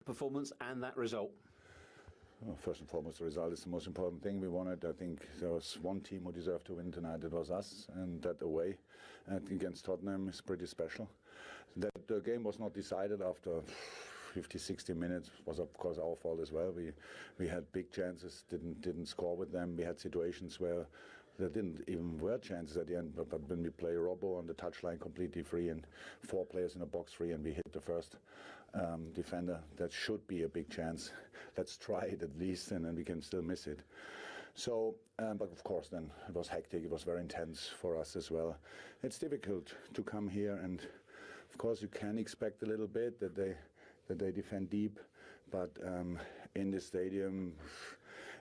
performance and that result? Well, first and foremost, the result is the most important thing. We wanted. I think there was one team who deserved to win tonight. It was us, and that away against Tottenham is pretty special. That the game was not decided after 50, 60 minutes was of course our fault as well. We had big chances, didn't score with them. We had situations where there didn't even were chances at the end, but when we play Robbo on the touchline completely free and 4 players in a box free and we hit the first defender, that should be a big chance. Let's try it at least, and then we can still miss it. So, but of course then it was hectic, it was very intense for us as well. It's difficult to come here, and of course you can expect a little bit that they defend deep, but in the stadium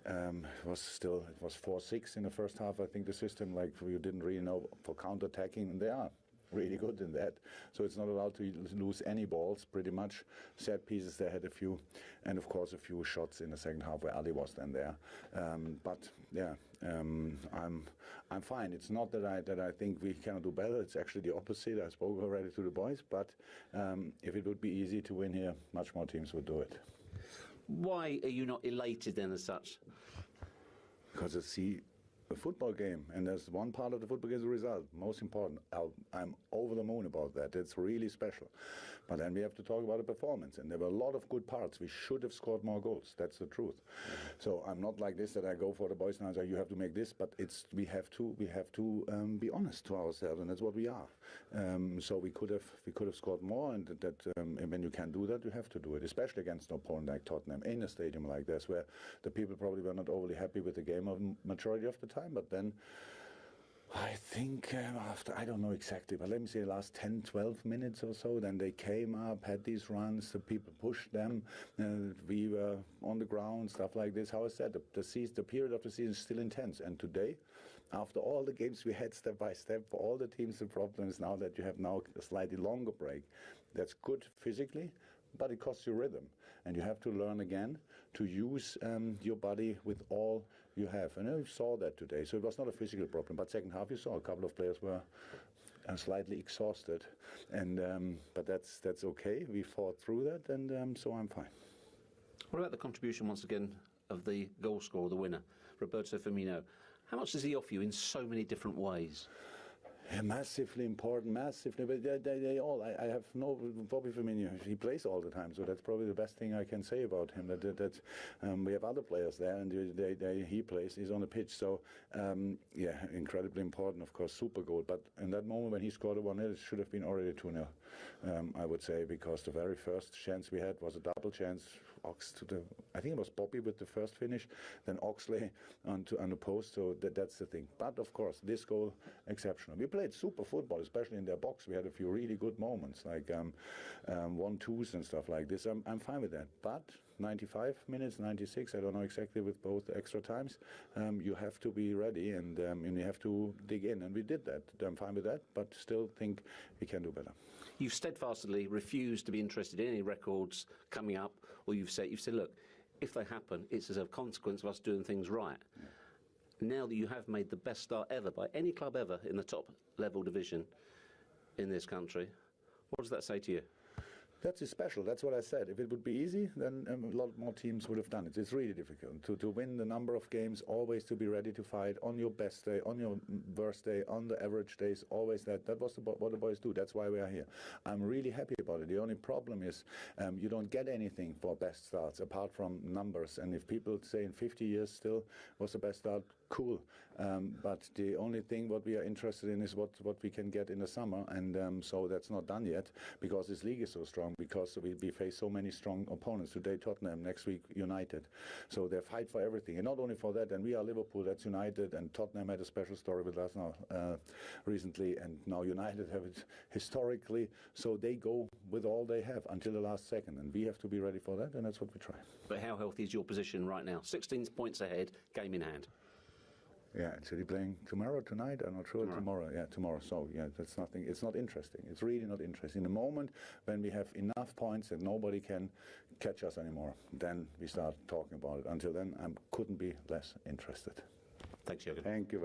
it was 4-6 in the first half. I think the system, like, you didn't really know for counter-attacking, and they are really good in that. So it's not allowed to lose any balls, pretty much. Set pieces, they had a few, and of course a few shots in the second half where Ali was then there. But yeah, I'm fine. It's not that I think we cannot do better. It's actually the opposite. I spoke already to the boys, but if it would be easy to win here, much more teams would do it. Why are you not elated then as such? Because I see a football game, and there's one part of the football game is the result, most important. I'm over the moon about that. It's really special. But then we have to talk about the performance, and there were a lot of good parts. We should have scored more goals. That's the truth. So I'm not like this that I go for the boys now and say you have to make this, but we have to be honest to ourselves, and that's what we are. So we could have scored more, and and when you can do that, you have to do it, especially against an opponent like Tottenham in a stadium like this, where the people probably were not overly happy with the game of majority of the time. But then I think after, I don't know exactly, but let me say the last 10, 12 minutes or so, then they came up, had these runs, the people pushed them, we were on the ground, stuff like this. How I said, the period of the season is still intense. And today, after all the games we had step by step, for all the teams, the problem is now that you have now a slightly longer break. That's good physically, but it costs you rhythm, and you have to learn again to use your body with all you have. And you saw that today, so it was not a physical problem. But second half, you saw a couple of players were slightly exhausted, and but that's okay. We fought through that, and so I'm fine. What about the contribution once again of the goal scorer, the winner, Roberto Firmino? How much does he offer you in so many different ways? Yeah, massively important, massively. But they all. I have no Bobby Firmino. He plays all the time, so that's probably the best thing I can say about him. That we have other players there, and he plays. He's on the pitch, so yeah, incredibly important. Of course, super goal. But in that moment when he scored a 1-0, it should have been already 2-0. I would say, because the very first chance we had was a double chance. I think it was Bobby with the first finish, then Oxley on the post. So that's the thing. But of course, this goal exceptional. We played super football, especially in their box. We had a few really good moments, like 1-2s and stuff like this. I'm fine with that. But 95 minutes, 96, I don't know exactly with both extra times, you have to be ready, and you have to dig in. And we did that. I'm fine with that, but still think we can do better. You've steadfastly refused to be interested in any records coming up, or you've said, look, if they happen, it's as a consequence of us doing things right. Yeah. Now that you have made the best start ever by any club ever in the top level division in this country, what does that say to you? That's special. That's what I said. If it would be easy, then a lot more teams would have done it. It's really difficult to win the number of games, always to be ready to fight on your best day, on your worst day, on the average days, always that. That was what the boys do. That's why we are here. I'm really happy about it. The only problem is you don't get anything for best starts apart from numbers. And if people say in 50 years still was the best start, cool. But the only thing what we are interested in is what we can get in the summer. And so that's not done yet, because this league is so strong. Because we face so many strong opponents. Today Tottenham, next week United. So they fight for everything. And not only for that, and we are Liverpool, that's United, and Tottenham had a special story with us now recently, and now United have it historically. So they go with all they have until the last second, and we have to be ready for that, and that's what we try. But how healthy is your position right now? 16 points ahead, game in hand. Yeah, so they're playing tonight? I'm not sure. Tomorrow. Yeah, tomorrow. So, yeah, that's nothing. It's not interesting. It's really not interesting. The moment when we have enough points that nobody can catch us anymore, then we start talking about it. Until then, I couldn't be less interested. Thanks, Jurgen. Thank you.